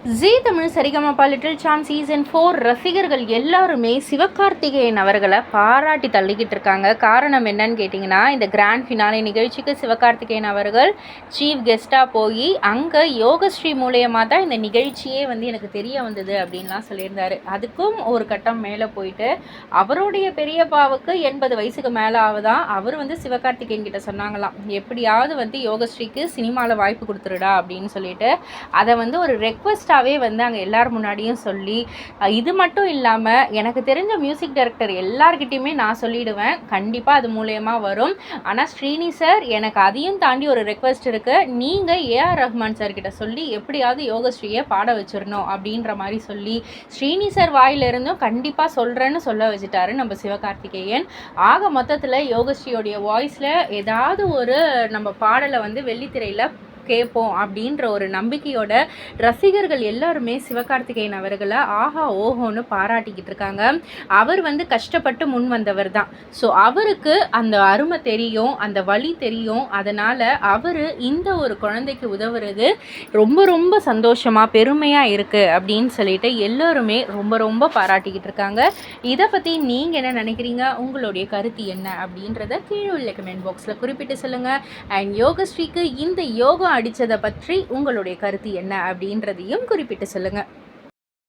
ஜீ Tamil Saregamapa little champs season 4 ரசிகர்கள் எல்லாருமே சிவகார்த்திகேயன் அவர்களை பாராட்டி தள்ளிக்கிட்டு இருக்காங்க. காரணம் என்னன்னு கேட்டிங்கன்னா, இந்த கிராண்ட் ஃபினாலே நிகழ்ச்சிக்கு சிவகார்த்திகேயன் அவர்கள் சீஃப் கெஸ்ட்டாக போய் அங்கே யோகஸ்ரீ மூலியமாக தான் இந்த நிகழ்ச்சியே எனக்கு தெரிய வந்தது அப்படின்லாம் சொல்லியிருந்தார். அதுக்கும் ஒரு கட்டம் மேலே போயிட்டு அவருடைய பெரியப்பாவுக்கு 80 வயசுக்கு மேலே ஆகுதான். அவர் சிவகார்த்திகேயன் கிட்ட சொன்னாங்களாம், எப்படியாவது யோகஸ்ரீக்கு சினிமாவில் வாய்ப்பு கொடுத்துருடா அப்படின்னு சொல்லிட்டு அதை ஒரு ரெக்வஸ்ட் அங்கே எல்லார் முன்னாடியும் சொல்லி, இது மட்டும் இல்லாமல் எனக்கு தெரிஞ்ச மியூசிக் டைரக்டர் எல்லார்கிட்டையுமே நான் சொல்லிடுவேன், கண்டிப்பாக அது மூலயமா வரும். ஆனால் ஸ்ரீனி சார் எனக்கு அதையும் தாண்டி ஒரு ரெக்வஸ்ட் இருக்குது, நீங்கள் ஏஆர் ரஹ்மான் சார் கிட்ட சொல்லி எப்படியாவது யோகஸ்ரீயை பாட வச்சிடணும் அப்படின்ற மாதிரி சொல்லி ஸ்ரீனி சார் வாயிலிருந்தும் கண்டிப்பாக சொல்கிறேன்னு சொல்ல வச்சுட்டாரு நம்ம சிவகார்த்திகேயன். ஆக மொத்தத்தில் யோகஸ்ரீயோடைய வாய்ஸில் ஏதாவது ஒரு நம்ம பாடலை வெள்ளித்திரையில் கேட்போம் அப்படின்ற ஒரு நம்பிக்கையோட ரசிகர்கள் எல்லாருமே சிவகார்த்திகேயன் அவர்களை ஆஹா ஓஹோன்னு பாராட்டிக்கிட்டு இருக்காங்க. அவர் கஷ்டப்பட்டு முன் வந்தவர் தான். ஸோ அவருக்கு அந்த அருமை தெரியும், அந்த வழி தெரியும். அதனால் அவர் இந்த ஒரு குழந்தைக்கு உதவுறது ரொம்ப ரொம்ப சந்தோஷமாக பெருமையாக இருக்குது அப்படின்னு சொல்லிட்டு எல்லோருமே ரொம்ப ரொம்ப பாராட்டிக்கிட்டு இருக்காங்க. இதை பற்றி நீங்கள் என்ன நினைக்கிறீங்க, உங்களுடைய கருத்து என்ன அப்படின்றத கீழே உள்ள கமெண்ட் பாக்ஸில் குறிப்பிட்டு சொல்லுங்கள். அண்ட் யோகஸ்ரீக்கு இந்த யோகா அடித்ததை பற்றி உங்களுடைய கருத்து என்ன அப்படின்றதையும் குறிப்பிட்டு சொல்லுங்கள்.